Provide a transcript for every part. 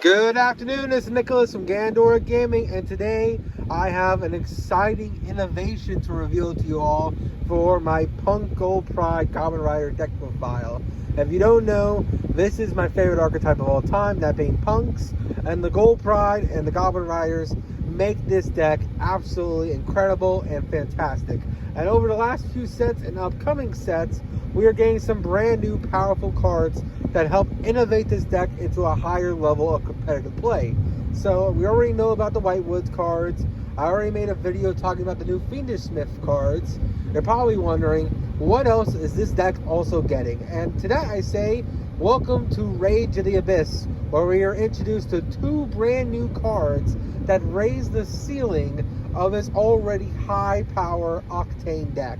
Good afternoon, this is Nicholas from Gandora Gaming, and today I have an exciting innovation to reveal to you all for my P.U.N.K Gold Pride Goblin Rider deck profile. If you don't know, this is my favorite archetype of all time, that being P.U.N.Ks, and the Gold Pride and the Goblin Riders make this deck absolutely incredible and fantastic. And over the last few sets and upcoming sets, we are getting some brand new powerful cards that help innovate this deck into a higher level of competitive play. So we already know about the Whitewoods cards. I already made a video talking about the new Fiendish Smith cards. You're probably wondering, what else is this deck also getting? And to that I say, welcome to Rage of the Abyss, where we are introduced to two brand new cards that raise the ceiling of its already high power Octane deck.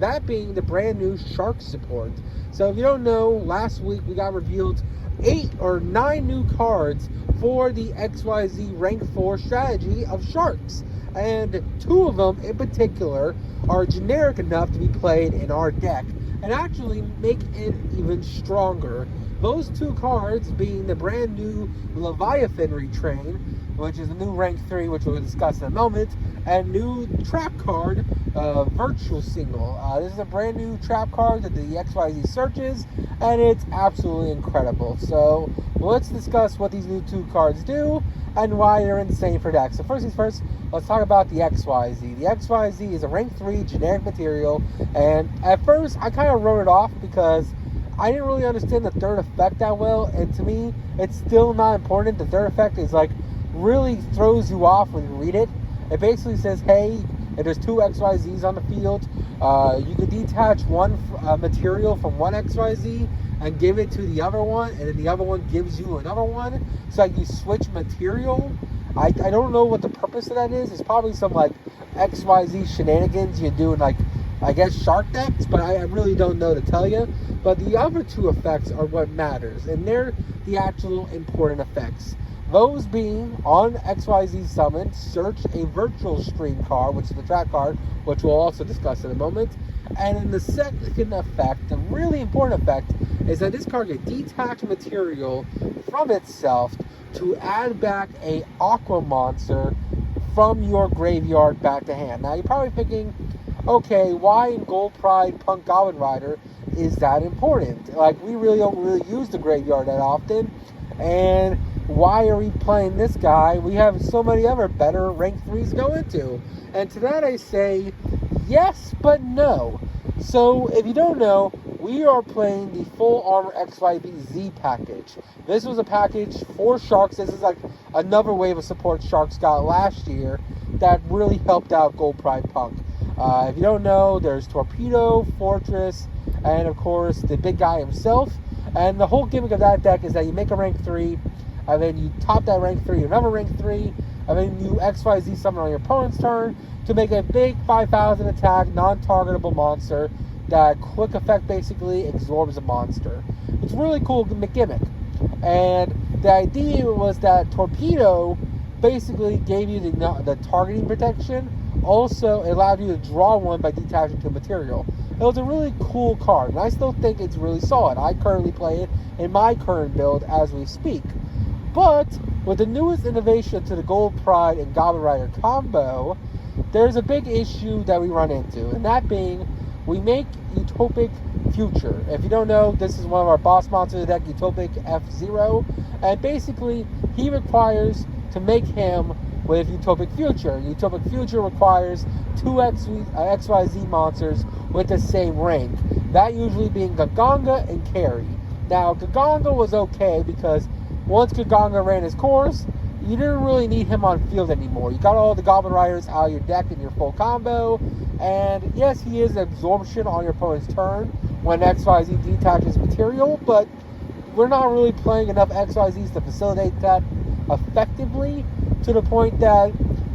That being the brand new Shark support. So if you don't know, last week we got revealed 8 or 9 new cards for the XYZ rank 4 strategy of Sharks. And 2 of them in particular are generic enough to be played in our deck and actually make it even stronger. Those 2 cards being the brand new Leviathan Retrain, which is a new rank 3, which we'll discuss in a moment, and new trap card, Virtual Single. This is a brand new trap card that the XYZ searches, and it's absolutely incredible. So let's discuss what these new 2 cards do and why they're insane for decks. So first things first, let's talk about the XYZ. The XYZ is a rank 3 generic material, and at first I kind of wrote it off because I didn't really understand the third effect that well, and to me, it's still not important. The third effect is like really throws you off when you read it. It basically says, hey, if there's 2 XYZs on the field, you can detach one material from one XYZ and give it to the other one, and then the other one gives you another one. So like you switch material. I don't know what the purpose of that is. It's probably some like XYZ shenanigans you do in like, I guess, Shark decks, but I really don't know to tell you. But the other 2 effects are what matters, and they're the actual important effects. Those being, on XYZ Summon, search a virtual stream card, which is the trap card, which we'll also discuss in a moment. And in the second effect, the really important effect, is that this card can detach material from itself to add back a Aqua monster from your graveyard back to hand. Now you're probably thinking, okay, why in Gold Pride P.U.N.K Goblin Rider is that important? Like, we really don't really use the graveyard that often, and why are we playing this guy? We have so many other better rank 3s to go into. And to that I say, yes, but no. So, if you don't know, we are playing the Full Armor XYZ package. This was a package for Sharks. This is like another wave of support Sharks got last year that really helped out Gold Pride P.U.N.K. If you don't know, there's Torpedo, Fortress, and of course the big guy himself. And the whole gimmick of that deck is that you make a rank 3, and then you top that rank 3, another rank 3, and then you XYZ summon on your opponent's turn to make a big 5,000 attack, non-targetable monster that quick effect basically absorbs a monster. It's a really cool gimmick. And the idea was that Torpedo basically gave you the targeting protection. Also, it allowed you to draw one by detaching to material. It was a really cool card, and I still think it's really solid. I currently play it in my current build as we speak. But with the newest innovation to the Gold Pride and Goblin Rider combo, there's a big issue that we run into, and that being, we make Utopic Future. If you don't know, this is one of our boss monsters of the deck, Utopic F0, and basically, he requires to make him with Utopic Future. Utopic Future requires 2 XYZ monsters with the same rank. That usually being Gaganga and Carry. Now, Gaganga was okay because once Gaganga ran his course, you didn't really need him on field anymore. You got all the Goblin Riders out of your deck in your full combo, and yes, he is absorption on your opponent's turn when XYZ detaches material, but we're not really playing enough XYZs to facilitate that effectively, to the point that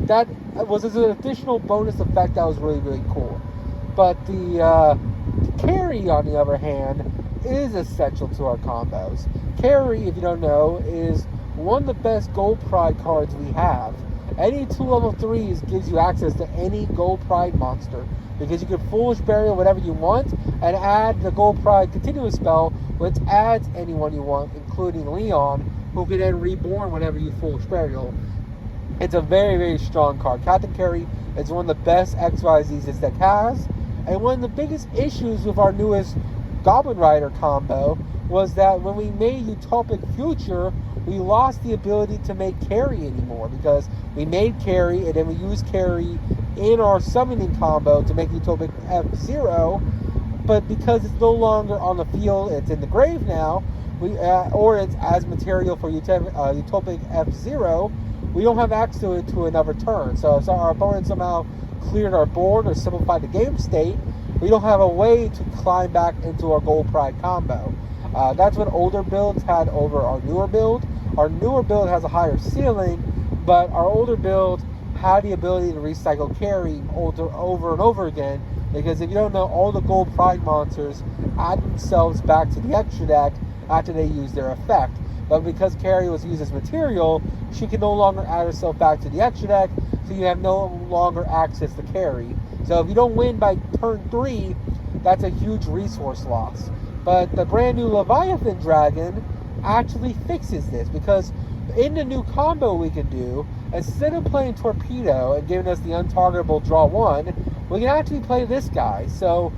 that was an additional bonus effect that was really, really cool. But the Carry, on the other hand, is essential to our combos. Carry, if you don't know, is one of the best Gold Pride cards we have. Any 2 level 3s gives you access to any Gold Pride monster, because you can Foolish Burial whatever you want and add the Gold Pride continuous spell, which adds anyone you want, including Leon, who can then reborn whenever you Foolish Burial. It's a very, very strong card. Captain Carry is one of the best XYZs this deck has, and one of the biggest issues with our newest Goblin Rider combo was that when we made Utopic Future, we lost the ability to make Carry anymore, because we made Carry and then we used Carry in our summoning combo to make Utopic F-Zero, but because it's no longer on the field, it's in the grave now, or it's as material for Utopic F-Zero, we don't have access to it to another turn. So if our opponent somehow cleared our board or simplified the game state, we don't have a way to climb back into our Gold Pride combo. That's what older builds had over our newer build. Our newer build has a higher ceiling, but our older build had the ability to recycle Carry over and over again, because if you don't know, all the Gold Pride monsters add themselves back to the extra deck after they use their effect. But because Carry was used as material, she can no longer add herself back to the extra deck, so you have no longer access to Carry. So if you don't win by turn 3, that's a huge resource loss. But the brand new Leviathan Dragon actually fixes this, because in the new combo we can do, instead of playing Torpedo and giving us the untargetable draw 1, we can actually play this guy. So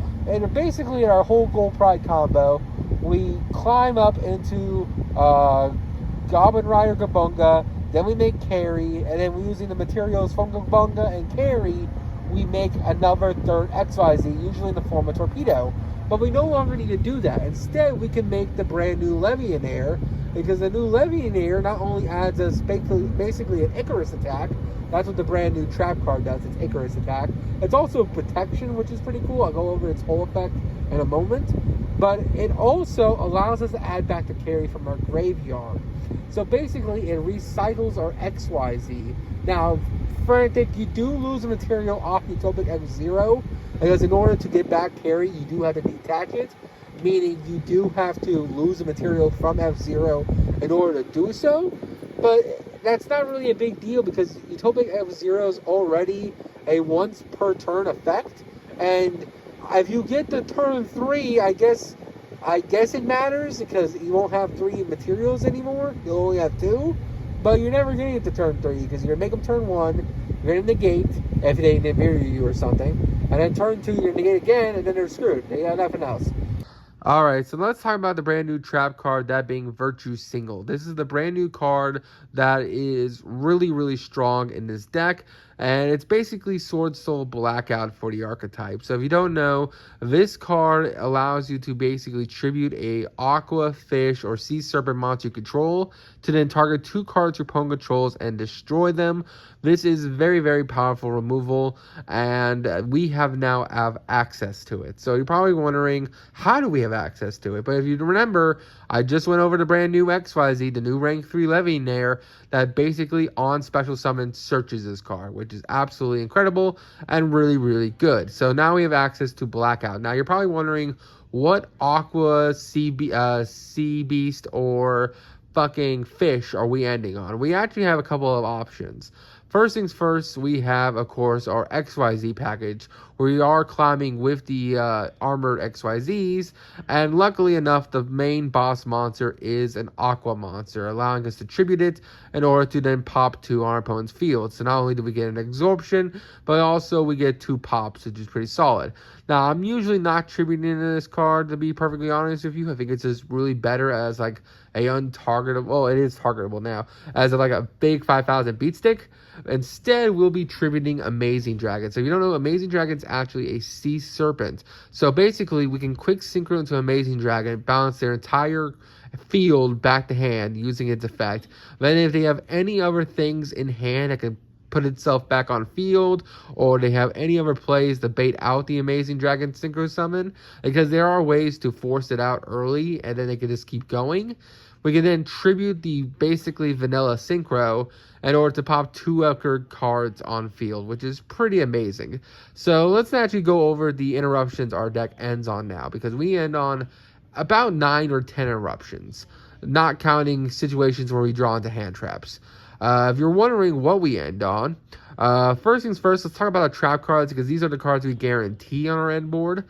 basically in our whole Gold Pride combo, we climb up into Goblin Rider Gabunga, then we make Carry, and then we're using the materials from Gabunga and Carry, we make another third XYZ, usually in the form of Torpedo. But we no longer need to do that. Instead, we can make the brand new Legionnaire, because the new Legionnaire not only adds us basically an Icarus attack, that's what the brand new trap card does, it's Icarus attack. It's also protection, which is pretty cool. I'll go over its whole effect in a moment. But it also allows us to add back the Carry from our graveyard. So basically, it recycles our XYZ. Now, granted, you do lose a material off Utopic F-Zero, because in order to get back Carry, you do have to detach it, meaning you do have to lose a material from F-Zero in order to do so. But that's not really a big deal, because Utopic F-Zero is already a once per turn effect, and if you get to turn 3, I guess it matters, because you won't have 3 materials anymore. You'll only have 2, but you're never getting it to turn 3, because you're gonna make them turn 1, you're gonna negate if they mirror you or something, and then turn 2 you're gonna negate again, and then they're screwed. They got nothing else. Alright, so let's talk about the brand new trap card, that being Virtue Single. This is the brand new card that is really, really strong in this deck, and it's basically Sword Soul Blackout for the archetype. So if you don't know, this card allows you to basically tribute a Aqua, Fish, or Sea Serpent monster you control to then target 2 cards your opponent controls and destroy them. This is very, very powerful removal, and we now have access to it. So you're probably wondering, how do we have access to it? But if you remember, I just went over the brand new XYZ, the new rank 3 Legionnaire, that basically on special summon searches this card, which is absolutely incredible and really, really good. So now we have access to Blackout. Now you're probably wondering, what Aqua, Sea Beast, or fucking Fish are we ending on? We actually have a couple of options. First things first, we have, of course, our XYZ package, where we are climbing with the armored XYZs, and luckily enough, the main boss monster is an Aqua monster, allowing us to tribute it in order to then pop to our opponent's field. So not only do we get an absorption, but also we get 2 pops, which is pretty solid. Now, I'm usually not tributing this card, to be perfectly honest with you. I think it's just really better as like a untargetable, well, it is targetable now, as like a big 5,000 beat stick. Instead, we'll be tributing Amazing Dragon. So if you don't know, Amazing Dragon's actually a Sea Serpent. So basically, we can quick synchro into Amazing Dragon, balance their entire field back to hand using its effect. Then if they have any other things in hand that can put itself back on field, or they have any other plays to bait out the Amazing Dragon Synchro Summon, because there are ways to force it out early and then they can just keep going. We can then tribute the basically vanilla Synchro in order to pop 2 other cards on field, which is pretty amazing. So let's actually go over the interruptions our deck ends on now, because we end on about 9 or 10 interruptions, not counting situations where we draw into hand traps. If you're wondering what we end on, first things first, let's talk about our trap cards because these are the cards we guarantee on our end board.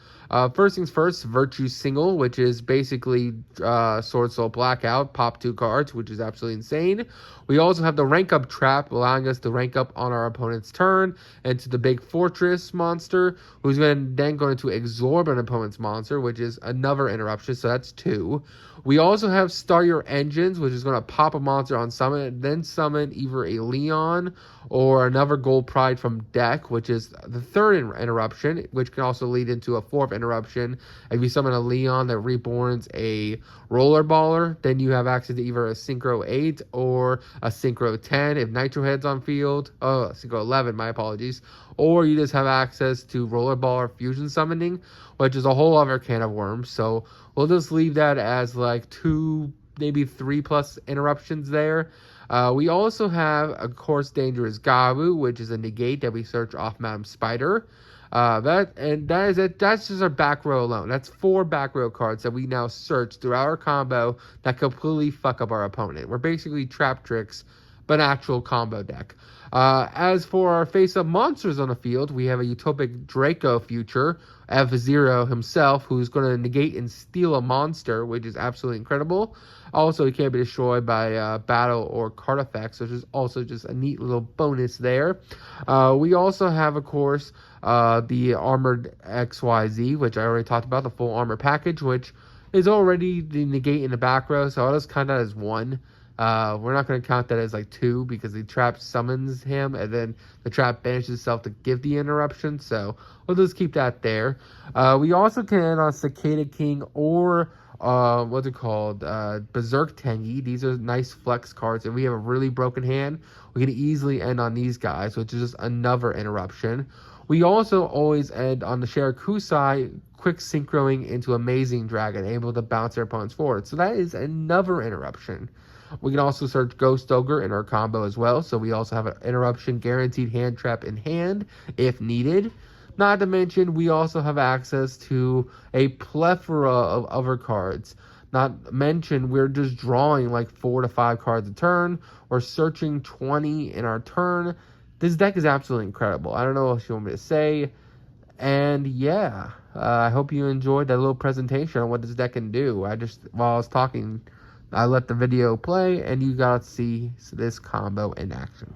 First things first, Virtue Single, which is basically Sword Soul Blackout, pop 2 cards, which is absolutely insane. We also have the Rank Up Trap, allowing us to rank up on our opponent's turn into the Big Fortress monster, who's then going to absorb an opponent's monster, which is another interruption, so that's 2. We also have Start Your Engines, which is going to pop a monster on summon, and then summon either a Leon or another Gold Pride from deck, which is the 3rd interruption, which can also lead into a 4th interruption. If you summon a Leon that reborns a Roller Baller, then you have access to either a Synchro 8 or a Synchro 10 if Nitro Head's on field. Oh, Synchro 11, my apologies. Or you just have access to Roller Baller Fusion Summoning, which is a whole other can of worms. So we'll just leave that as like 2, maybe 3+ interruptions there. We also have, of course, Dangerous Gabu, which is a negate that we search off Madam Spider. That's just our back row alone. That's 4 back row cards that we now search throughout our combo that completely fuck up our opponent. We're basically trap tricks, but actual combo deck. As for our face-up monsters on the field, we have a Utopic Draco Future, F-Zero himself, who's going to negate and steal a monster, which is absolutely incredible. Also, he can't be destroyed by battle or card effects, which is also just a neat little bonus there. We also have, of course, the Armored XYZ, which I already talked about, the full armor package, which is already the negate in the back row, so I'll just count that as 1. We're not going to count that as like 2 because the trap summons him and then the trap banishes itself to give the interruption. So we'll just keep that there. We also can end on Cicada King or what's it called? Berserk Tengi. These are nice flex cards. If we have a really broken hand, we can easily end on these guys, which is just another interruption. We also always end on the Shirakusai, quick synchroing into Amazing Dragon, able to bounce their opponents forward. So that is another interruption. We can also search Ghost Ogre in our combo as well, so we also have an interruption guaranteed hand trap in hand if needed. Not to mention, we also have access to a plethora of other cards. Not to mention, we're just drawing like 4 to 5 cards a turn. We're searching 20 in our turn. This deck is absolutely incredible. I don't know what you want me to say. And yeah, I hope you enjoyed that little presentation on what this deck can do. While I was talking, I let the video play and you got to see this combo in action.